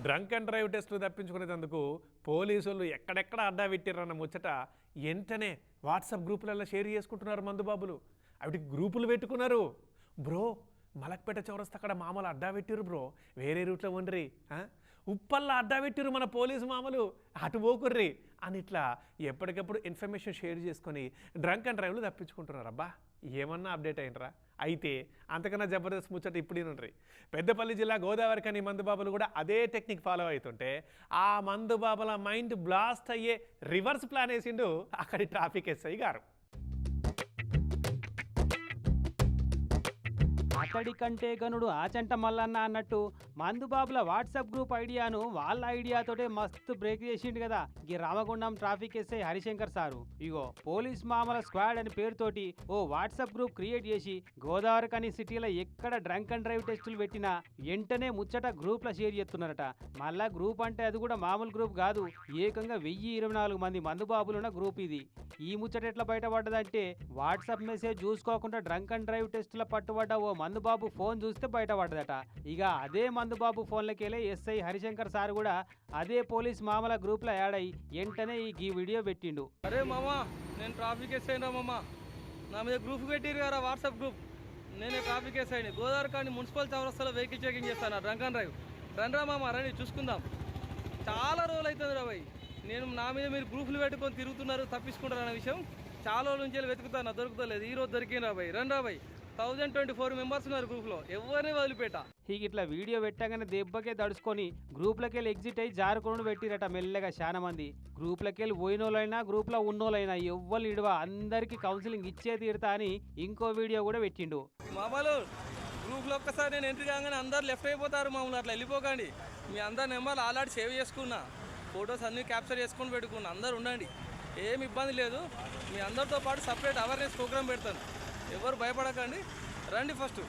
Drunk and drive టెస్టులు తప్పించుకునేందుకు పోలీసులు ఎక్కడెక్కడ అడ్డా పెట్టిరన్న ముచ్చట వెంటనే వాట్సాప్ గ్రూపులలో షేర్ చేసుకుంటున్నారు మందుబాబులు. అవి గ్రూపులు పెట్టుకున్నారు. బ్రో మలక్పేట చౌరస్తా అక్కడ మామూలు అడ్డా పెట్టిరు బ్రో, వేరే రూట్లో ఉండ్రి, ఉప్పల్లా అడ్డా పెట్టిరు మన పోలీసు మామూలు, అటు పోకుర్రి అని ఇట్లా ఎప్పటికప్పుడు ఇన్ఫర్మేషన్ షేర్ చేసుకొని డ్రంక్ అండ్ డ్రైవ్లు తప్పించుకుంటున్నారు. అబ్బా ఏమన్నా అప్డేట్ అయినరా? అయితే అంతకన్నా జబర్దస్త్ ముచ్చట ఇప్పుడు నుండి పెద్దపల్లి జిల్లా గోదావరికని మందుబాబులు కూడా అదే టెక్నిక్ ఫాలో అవుతుంటే ఆ మందుబాబుల మైండ్ బ్లాస్ట్ అయ్యే రివర్స్ ప్లాన్ వేసిండు అక్కడి ట్రాఫిక్ ఎస్ఐ గారు. అతడి కంటే గనుడు ఆచంట మల్లన్న అన్నట్టు మందుబాబుల వాట్సాప్ గ్రూప్ ఐడియాను వాళ్ళ ఐడియాతోటే మస్తు బ్రేక్ చేసిండు కదా ఈ Ramagundam traffic SI Harishankar sir. ఇగో పోలీస్ మామల స్క్వాడ్ అని పేరుతోటి ఓ వాట్సాప్ గ్రూప్ క్రియేట్ చేసి గోదావరికని సిటీలో ఎక్కడ డ్రంక్ అండ్ డ్రైవ్ టెస్టులు పెట్టినా వెంటనే ముచ్చట గ్రూప్లో షేర్ చేస్తున్నారట. మళ్ళా గ్రూప్ అంటే అది కూడా మామూలు గ్రూప్ కాదు, ఏకంగా 1024 మంది మందుబాబులున్న గ్రూప్ ఇది. ఈ ముచ్చట ఎట్లా బయటపడ్డదంటే వాట్సాప్ మెసేజ్ చూసుకోకుండా డ్రంక్ అండ్ డ్రైవ్ టెస్టుల పట్టుబడ్డ ఓ మందుబాబు ఫోన్ చూస్తే బయటపడ్డదట. ఇక అదే మందుబాబు ఫోన్లకెళ్ళి ఎస్ఐ హరిశంకర్ సార్ కూడా అదే పోలీస్ మామల గ్రూప్లో యాడ్ అయ్యి వెంటనే ఈ వీడియో పెట్టిండు. అరే మామా, నేను ట్రాఫిక్ ఎస్ఐ రా మామా, నా మీద గ్రూప్ పెట్టిరు కదా వాట్సాప్ గ్రూప్, నేనే ట్రాఫిక్ ఎస్ఐని. గోదావరికని మున్సిపల్ చౌరస్తాలో వెహికల్ చెకింగ్ చేస్తాను డ్రంక్ అండ్ డ్రైవ్. రండ్రా మామా రండి చూసుకుందాం. చాలా రోజులు అవుతుంది రా భయ్, నేను నా మీద మీరు గ్రూపులు పెట్టుకొని తిరుగుతున్నారు తప్పించుకుంటారు అన్న విషయం చాలా రోజుల నుంచి వెతుకుతాను, దొరుకుతలేదు. ఈ రోజు దొరికిన భయ్. రండ్రా భయ్, 1024 మెంబర్స్ ఉన్నారు గ్రూప్లో, ఎవరిని వదిలిపెట్టా. ఇట్లా వీడియో పెట్టగానే దెబ్బకే దడుచుకొని గ్రూప్లకి వెళ్ళి ఎగ్జిట్ అయ్యి జారుకొని పెట్టిరట మెల్లగా. చాలా మంది గ్రూప్లకి వెళ్ళి పోయినోళ్ళైనా గ్రూప్లో ఉన్నోళ్ళైనా ఎవ్వరు ఇడవా, అందరికీ కౌన్సిలింగ్ ఇచ్చే తీరుతా అని ఇంకో వీడియో కూడా పెట్టిండు. మామూలు గ్రూప్లో ఒక్కసారి నేను ఎంట్రీ కాగానే అందరు లెఫ్ట్ అయిపోతారు మామూలు, అట్లా వెళ్ళిపోకండి. మీ అందరి నెంబర్లు ఆల్రెడీ సేవ్ చేసుకున్నా, ఫొటోస్ అన్నీ క్యాప్చర్ చేసుకొని పెట్టుకున్నా. అందరు ఉండండి, ఏమి ఇబ్బంది లేదు. మీ అందరితో పాటు సపరేట్ అవేర్నెస్ ప్రోగ్రామ్ పెడతాను, ఎవరు భయపడకండి. రండి, ఫస్ట్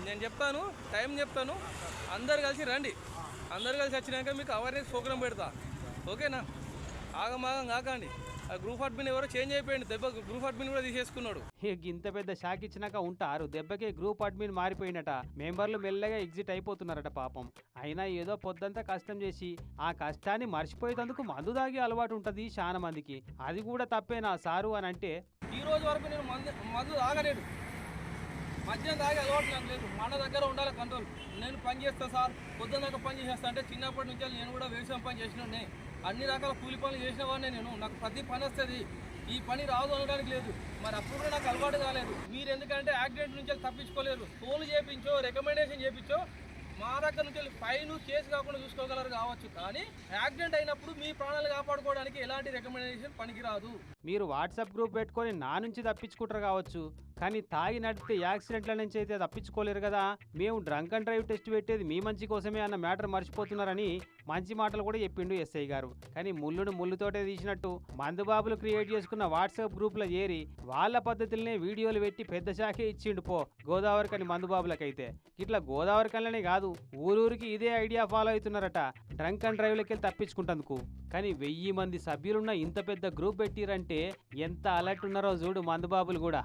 నేను చెప్తాను, టైం చెప్తాను, అందరు కలిసి రండి. అందరు కలిసి వచ్చినాక మీకు అవేర్నెస్ ప్రోగ్రామ్ పెడతా, ఓకేనా? ఆగమాగం కాకండి. ఆ గ్రూప్ అడ్మిన్ ఎవరో చేంజ్ అయిపోయింది, దెబ్బ గ్రూప్ అడ్మిన్ కూడా తీసేసుకున్నాడు. ఇంత పెద్ద షాక్ ఇచ్చినాక ఉంటారు, దెబ్బకి గ్రూప్ అడ్మిన్ మారిపోయినట. మెంబర్లు మెల్లగా ఎగ్జిట్ అయిపోతున్నారట పాపం. అయినా ఏదో పొద్దంతా కష్టం చేసి ఆ కష్టాన్ని మర్చిపోయేందుకు మందు దాగి అలవాటు ఉంటుంది చాలా మందికి. అది కూడా తప్పేనా సారు అని అంటే, ఈ రోజు వరకు నేను మందు తాగలేదు, మద్యం తాగి అలవాటు నాకు లేదు. మన దగ్గర ఉండాలి కంట్రోల్. నేను పని చేస్తాను సార్, పొద్దున్న దాకా పని చేసేస్తా. అంటే చిన్నప్పటి నుంచి నేను కూడా వ్యవసాయం పని చేసినా, అన్ని రకాల కూలి పనులు చేసిన వాడిని నేను. నాకు ప్రతి పని వస్తుంది, ఈ పని రాదు అనడానికి లేదు. మరి అప్పుడు కూడా నాకు అలవాటు కాలేదు. మీరు ఎందుకంటే యాక్సిడెంట్ నుంచి తప్పించుకోలేరు. ఫోన్లు చేయించో, రికమెండేషన్ చేయించో, మా దగ్గర నుంచి ఫైన్ కేసు కాకుండా చూసుకోగలరు కావచ్చు, కానీ యాక్సిడెంట్ అయినప్పుడు మీ ప్రాణాలు కాపాడుకోవడానికి ఎలాంటి రికమెండేషన్ పనికిరాదు. మీరు వాట్సాప్ గ్రూప్ పెట్టుకొని నా నుంచి తప్పించుకుంటారు కావచ్చు, కానీ తాగి నడిపితే యాక్సిడెంట్ల నుంచి అయితే తప్పించుకోలేరు కదా. మేము డ్రంక్ అండ్ డ్రైవ్ టెస్ట్ పెట్టేది మీ మంచి కోసమే అన్న మ్యాటర్ మర్చిపోతున్నారని మంచి మాటలు కూడా చెప్పిండు ఎస్ఐ గారు. కానీ ముళ్ళును ముళ్ళుతోటే తీసినట్టు మందుబాబులు క్రియేట్ చేసుకున్న వాట్సాప్ గ్రూప్లో చేరి వాళ్ళ పద్ధతులనే వీడియోలు పెట్టి పెద్ద శాఖే ఇచ్చిండు పో గోదావరికని మందుబాబులకైతే. ఇట్లా గోదావరికనిలోనే కాదు, ఊరూరికి ఇదే ఐడియా ఫాలో అవుతున్నారట డ్రంక్ అండ్ డ్రైవ్లకి వెళ్ళి తప్పించుకుంటందుకు. కానీ 1000 మంది సభ్యులున్న ఇంత పెద్ద గ్రూప్ పెట్టిరంటే ఎంత అలర్ట్ ఉన్నారో చూడు మందుబాబులు కూడా.